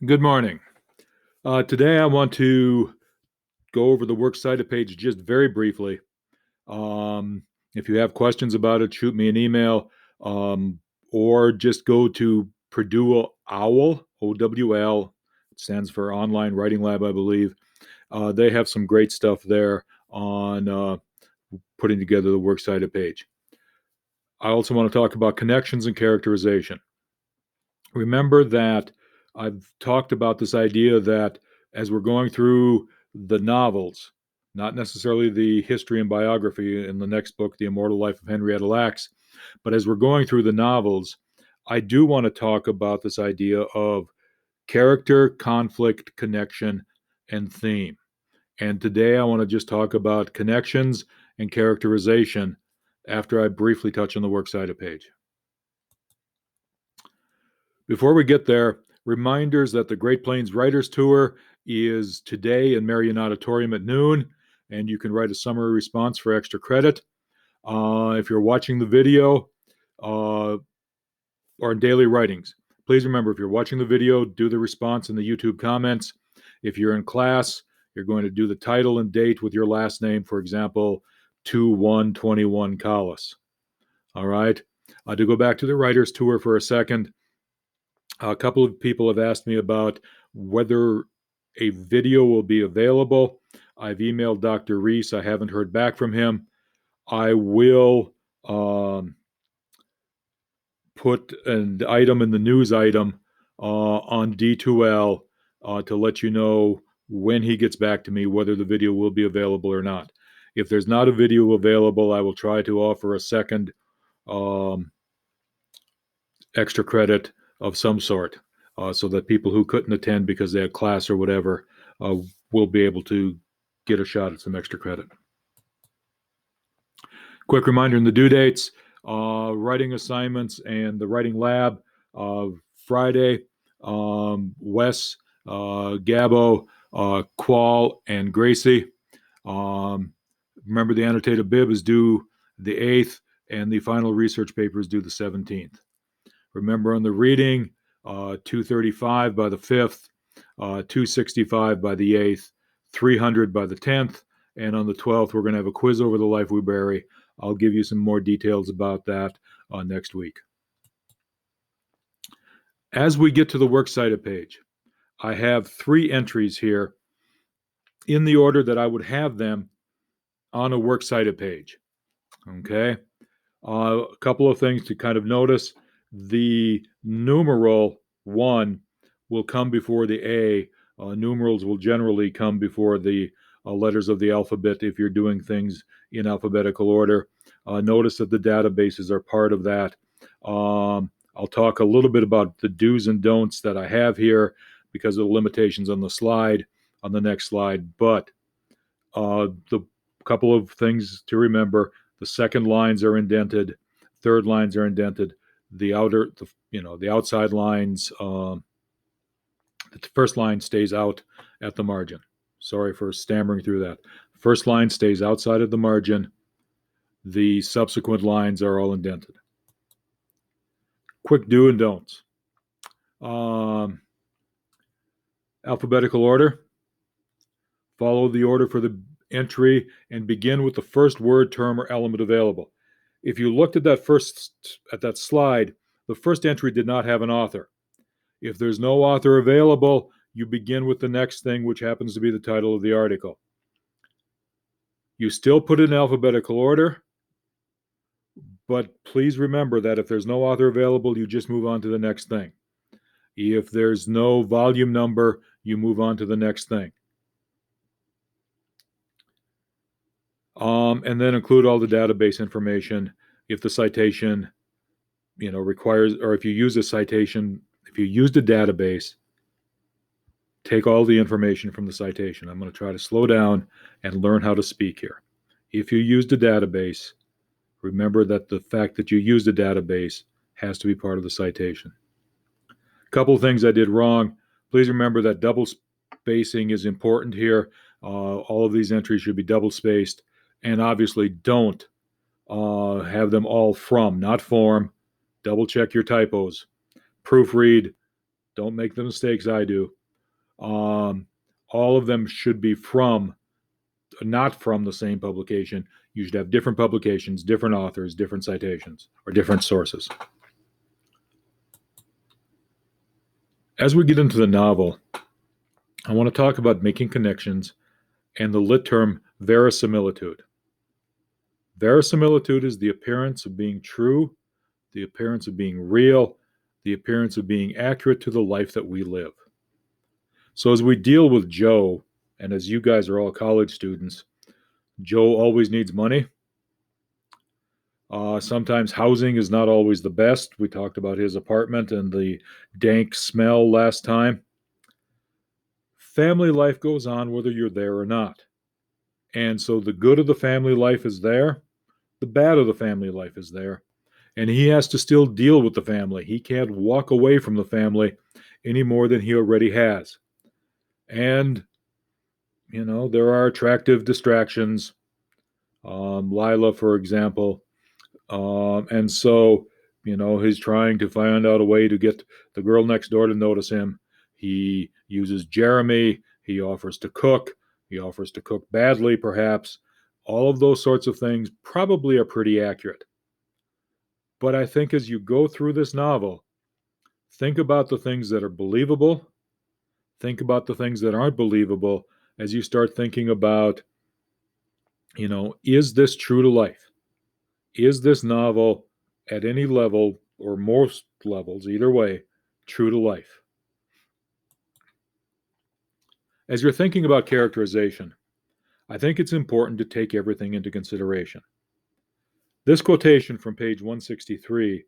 Good morning. Today I want to go over the works cited page just very briefly. Um, if you have questions about it, shoot me an email or just go to Purdue OWL, OWL. It stands for Online Writing Lab, I believe. They have some great stuff there on putting together the works cited page. I also want to talk about connections and characterization. Remember that I've talked about this idea that as we're going through the novels, not necessarily the history and biography in the next book, The Immortal Life of Henrietta Lacks, but as we're going through the novels, I do want to talk about this idea of character, conflict, connection, and theme. And today I want to just talk about connections and characterization after I briefly touch on the works cited page. Before we get there, reminders that the Great Plains Writers Tour is today in Marion Auditorium at noon, and you can write a summary response for extra credit. If you're watching the video or in daily writings, please remember if you're watching the video, do the response in the YouTube comments. If you're in class, you're going to do the title and date with your last name, for example, 2/1/21 Collis. All right. To go back to the Writers Tour for a second, a couple of people have asked me about whether a video will be available. I've emailed Dr. Reese. I haven't heard back from him. I will put an item in the news item on D2L to let you know when he gets back to me whether the video will be available or not. If there's not a video available, I will try to offer a second extra credit of some sort so that people who couldn't attend because they had class or whatever will be able to get a shot at some extra credit. Quick reminder in the due dates, writing assignments and the writing lab, Friday, Wes, Gabo, Qual, and Gracie. Remember the annotated bib is due the 8th and the final research paper is due the 17th. Remember on the reading, 235 by the 5th, 265 by the 8th, 300 by the 10th, and on the 12th, we're going to have a quiz over the life we bury. I'll give you some more details about that next week. As we get to the works cited page, I have 3 entries here in the order that I would have them on a works cited page. Okay? A couple of things to kind of notice. The numeral 1 will come before the A. Numerals will generally come before the letters of the alphabet if you're doing things in alphabetical order. Notice that the databases are part of that. I'll talk a little bit about the do's and don'ts that I have here because of the limitations on the slide, on the next slide. But the couple of things to remember: the second lines are indented, third lines are indented. The outside lines, the first line stays out at the margin. Sorry for stammering through that. First line stays outside of the margin. The subsequent lines are all indented. Quick do and don'ts. Alphabetical order. Follow the order for the entry and begin with the first word, term, or element available. If you looked at that slide, the first entry did not have an author. If there's no author available, you begin with the next thing, which happens to be the title of the article. You still put it in alphabetical order, but please remember that if there's no author available, you just move on to the next thing. If there's no volume number, you move on to the next thing. And then include all the database information. If the citation, requires, or if you use a citation, if you used a database, take all the information from the citation. I'm going to try to slow down and learn how to speak here. If you used a database, remember that the fact that you used a database has to be part of the citation. A couple of things I did wrong. Please remember that double spacing is important here. All of these entries should be double spaced. And obviously don't have them all from, not form. Double check your typos. Proofread. Don't make the mistakes I do. All of them should be not from the same publication. You should have different publications, different authors, different citations, or different sources. As we get into the novel, I want to talk about making connections and the lit term verisimilitude. Verisimilitude is the appearance of being true, the appearance of being real, the appearance of being accurate to the life that we live. So as we deal with Joe, and as you guys are all college students, Joe always needs money. Sometimes housing is not always the best. We talked about his apartment and the dank smell last time. Family life goes on whether you're there or not. And so the good of the family life is there, the bad of the family life is there. And he has to still deal with the family. He can't walk away from the family any more than he already has. And, there are attractive distractions. Lila, for example. And so, he's trying to find out a way to get the girl next door to notice him. He uses Jeremy. He offers to cook. He offers to cook badly, perhaps. All of those sorts of things probably are pretty accurate. But I think as you go through this novel, think about the things that are believable. Think about the things that aren't believable as you start thinking about, is this true to life? Is this novel at any level or most levels, either way, true to life? As you're thinking about characterization, I think it's important to take everything into consideration. This quotation from page 163,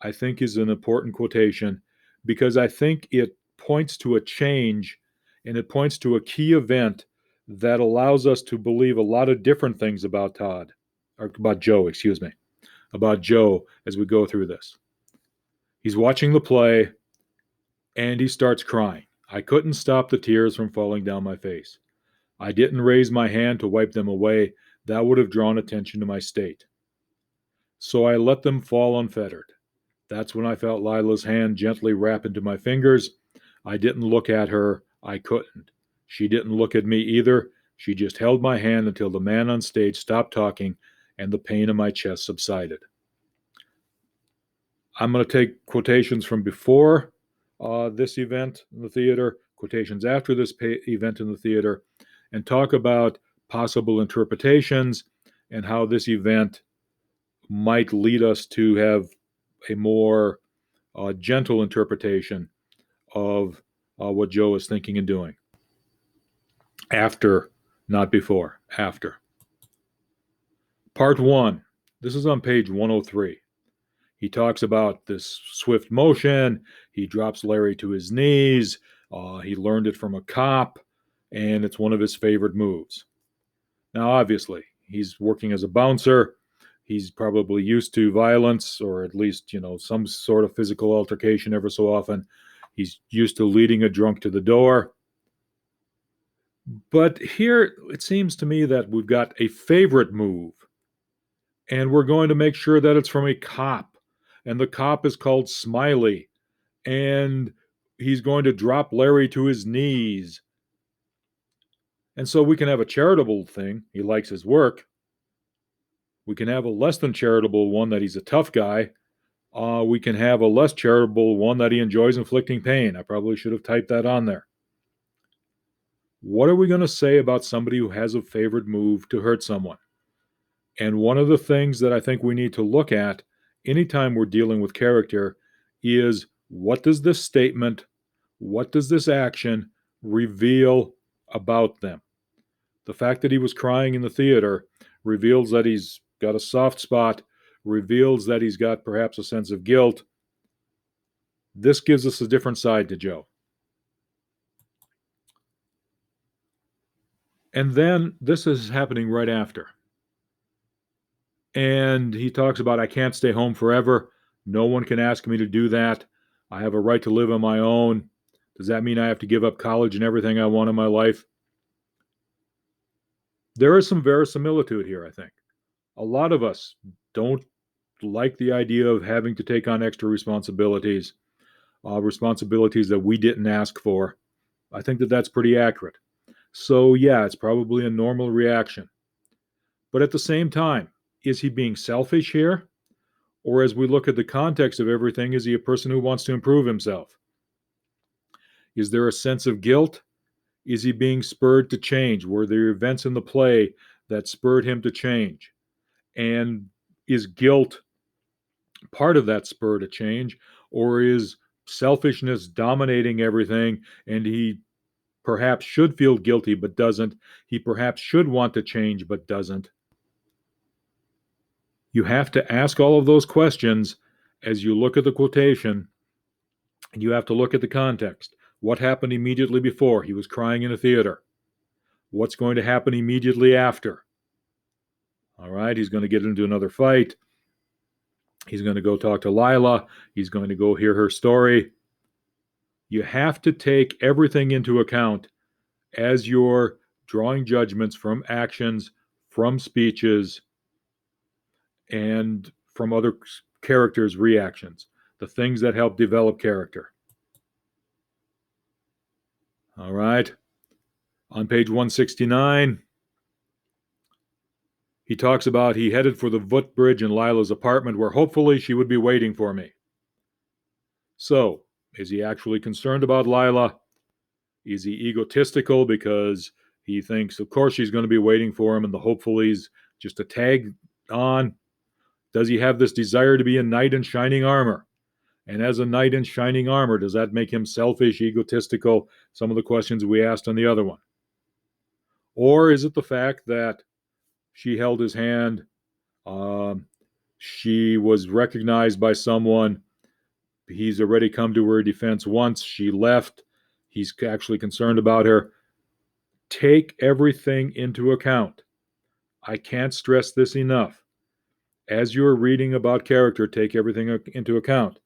I think, is an important quotation because I think it points to a change and it points to a key event that allows us to believe a lot of different things about Joe as we go through this. He's watching the play and he starts crying. I couldn't stop the tears from falling down my face. I didn't raise my hand to wipe them away. That would have drawn attention to my state. So I let them fall unfettered. That's when I felt Lila's hand gently wrap into my fingers. I didn't look at her. I couldn't. She didn't look at me either. She just held my hand until the man on stage stopped talking and the pain in my chest subsided. I'm going to take quotations from before this event in the theater, quotations after this event in the theater, and talk about possible interpretations and how this event might lead us to have a more gentle interpretation of what Joe is thinking and doing. After, not before, after. Part 1. This is on page 103. He talks about this swift motion. He drops Larry to his knees. He learned it from a cop, and it's one of his favorite moves. Now, obviously, he's working as a bouncer. He's probably used to violence, or at least, some sort of physical altercation ever so often. He's used to leading a drunk to the door. But here, it seems to me that we've got a favorite move, and we're going to make sure that it's from a cop. And the cop is called Smiley, and he's going to drop Larry to his knees. And so we can have a charitable thing. He likes his work. We can have a less than charitable one that he's a tough guy. We can have a less charitable one that he enjoys inflicting pain. I probably should have typed that on there. What are we going to say about somebody who has a favorite move to hurt someone? And one of the things that I think we need to look at anytime we're dealing with character is, what does this statement, what does this action reveal about them? The fact that he was crying in the theater reveals that he's got a soft spot, reveals that he's got perhaps a sense of guilt. This gives us a different side to Joe. And then this is happening right after. And he talks about, I can't stay home forever. No one can ask me to do that. I have a right to live on my own. Does that mean I have to give up college and everything I want in my life? There is some verisimilitude here, I think. A lot of us don't like the idea of having to take on extra responsibilities. responsibilities that we didn't ask for. I think that that's pretty accurate. So, yeah, it's probably a normal reaction. But at the same time, is he being selfish here? Or as we look at the context of everything, is he a person who wants to improve himself? Is there a sense of guilt? Is he being spurred to change? Were there events in the play that spurred him to change? And is guilt part of that spur to change? Or is selfishness dominating everything and he perhaps should feel guilty but doesn't? He perhaps should want to change but doesn't. You have to ask all of those questions as you look at the quotation, and you have to look at the context. What happened immediately before? He was crying in a theater. What's going to happen immediately after? All right, he's going to get into another fight. He's going to go talk to Lila. He's going to go hear her story. You have to take everything into account as you're drawing judgments from actions, from speeches, and from other characters' reactions, the things that help develop character. All right. On page 169, he talks about he headed for the footbridge in Lila's apartment where hopefully she would be waiting for me. So, is he actually concerned about Lila? Is he egotistical because he thinks, of course, she's going to be waiting for him and the hopefully's just a tag on? Does he have this desire to be a knight in shining armor? And as a knight in shining armor, does that make him selfish, egotistical? Some of the questions we asked on the other one. Or is it the fact that she held his hand, she was recognized by someone, he's already come to her defense once, she left, he's actually concerned about her? Take everything into account. I can't stress this enough. As you're reading about character, take everything into account.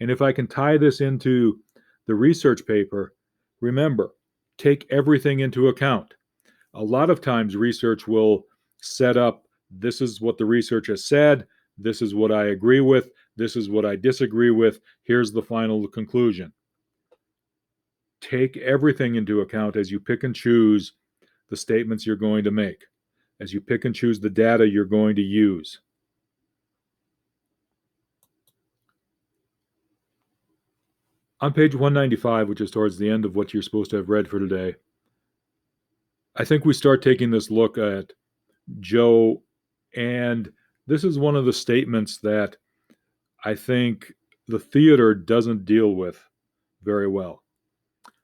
And if I can tie this into the research paper, remember, take everything into account. A lot of times research will set up, this is what the research has said, this is what I agree with, this is what I disagree with, here's the final conclusion. Take everything into account as you pick and choose the statements you're going to make, as you pick and choose the data you're going to use. On page 195, which is towards the end of what you're supposed to have read for today, I think we start taking this look at Joe, and this is one of the statements that I think the theater doesn't deal with very well.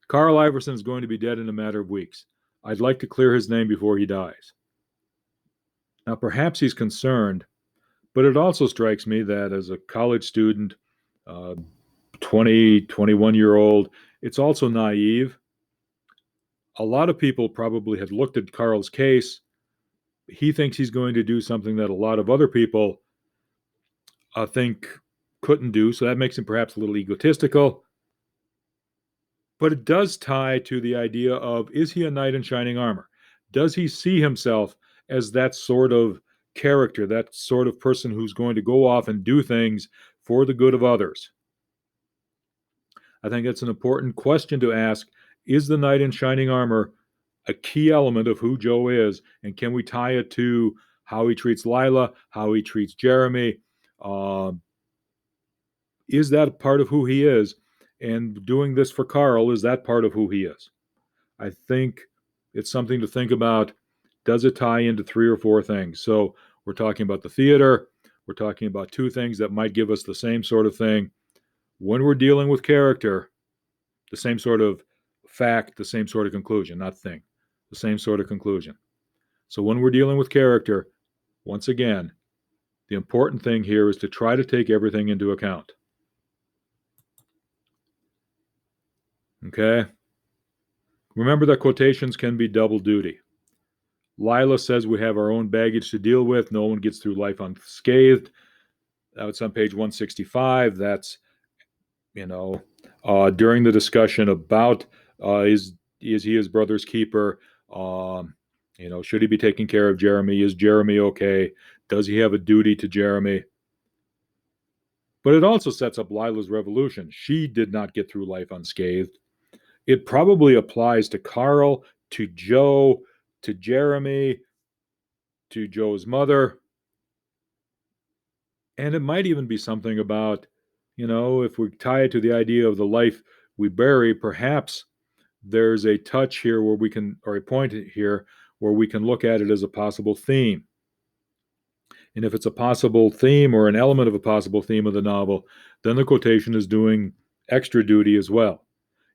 Carl Iverson is going to be dead in a matter of weeks. I'd like to clear his name before he dies. Now, perhaps he's concerned, but it also strikes me that as a college student, 20, 21-year-old, it's also naive. A lot of people probably had looked at Carl's case. He thinks he's going to do something that a lot of other people think couldn't do, so that makes him perhaps a little egotistical. But it does tie to the idea of, is he a knight in shining armor? Does he see himself as that sort of character, that sort of person who's going to go off and do things for the good of others? I think that's an important question to ask. Is the knight in shining armor a key element of who Joe is? And can we tie it to how he treats Lila, how he treats Jeremy? Is that part of who he is? And doing this for Carl, is that part of who he is? I think it's something to think about. Does it tie into 3 or 4 things? So we're talking about the theater. We're talking about 2 things that might give us the same sort of thing. When we're dealing with character, the same sort of fact, the same sort of conclusion, not thing, the same sort of conclusion. So when we're dealing with character, once again, the important thing here is to try to take everything into account. Okay? Remember that quotations can be double duty. Lila says we have our own baggage to deal with. No one gets through life unscathed. That's on page 165. That's, during the discussion about is he his brother's keeper? Should he be taking care of Jeremy? Is Jeremy okay? Does he have a duty to Jeremy? But it also sets up Lila's revolution. She did not get through life unscathed. It probably applies to Carl, to Joe, to Jeremy, to Joe's mother. And it might even be something about, if we tie it to the idea of the life we bury, perhaps there's a touch here where we can, or a point here where we can look at it as a possible theme. And if it's a possible theme or an element of a possible theme of the novel, then the quotation is doing extra duty as well.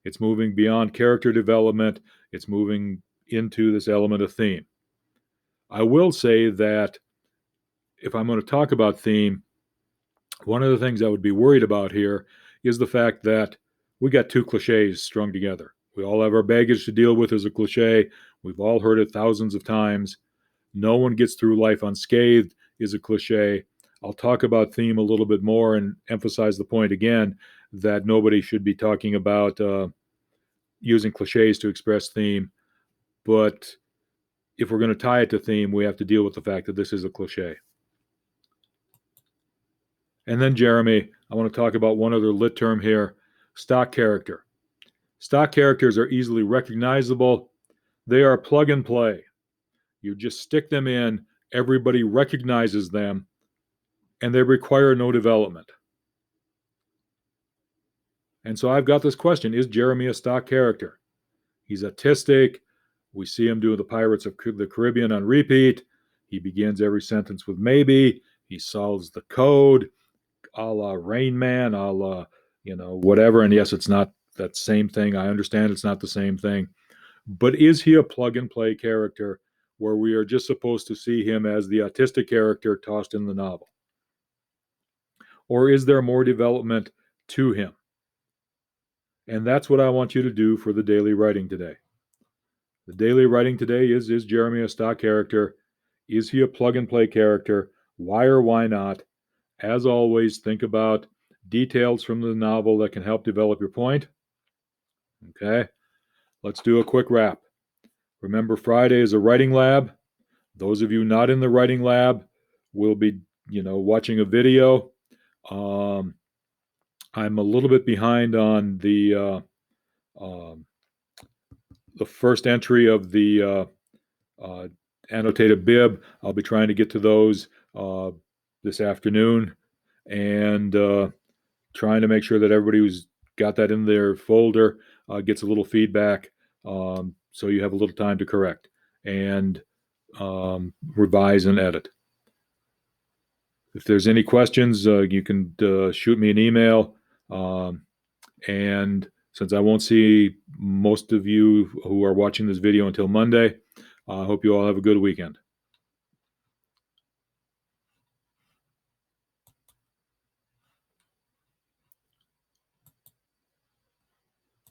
It's moving beyond character development. It's moving into this element of theme. I will say that if I'm going to talk about theme, one of the things I would be worried about here is the fact that we got two cliches strung together. We all have our baggage to deal with as a cliche. We've all heard it thousands of times. No one gets through life unscathed is a cliche. I'll talk about theme a little bit more and emphasize the point again that nobody should be talking about using cliches to express theme. But if we're going to tie it to theme, we have to deal with the fact that this is a cliche. And then, Jeremy, I want to talk about one other lit term here, stock character. Stock characters are easily recognizable. They are plug and play. You just stick them in, everybody recognizes them, and they require no development. And so I've got this question, is Jeremy a stock character? He's autistic. We see him doing the Pirates of the Caribbean on repeat. He begins every sentence with maybe. He solves the code, a la Rain Man, a la, whatever. And yes, it's not that same thing. I understand it's not the same thing. But is he a plug and play character where we are just supposed to see him as the autistic character tossed in the novel? Or is there more development to him? And that's what I want you to do for the daily writing today. The daily writing today is Jeremy a stock character? Is he a plug and play character? Why or why not? As always, think about details from the novel that can help develop your point. Okay, let's do a quick wrap. Remember, Friday is a writing lab. Those of you not in the writing lab will be, watching a video. I'm a little bit behind on the first entry of the annotated bib. I'll be trying to get to those this afternoon and trying to make sure that everybody who's got that in their folder gets a little feedback so you have a little time to correct and revise and edit. If there's any questions, you can shoot me an email. And since I won't see most of you who are watching this video until Monday, I hope you all have a good weekend.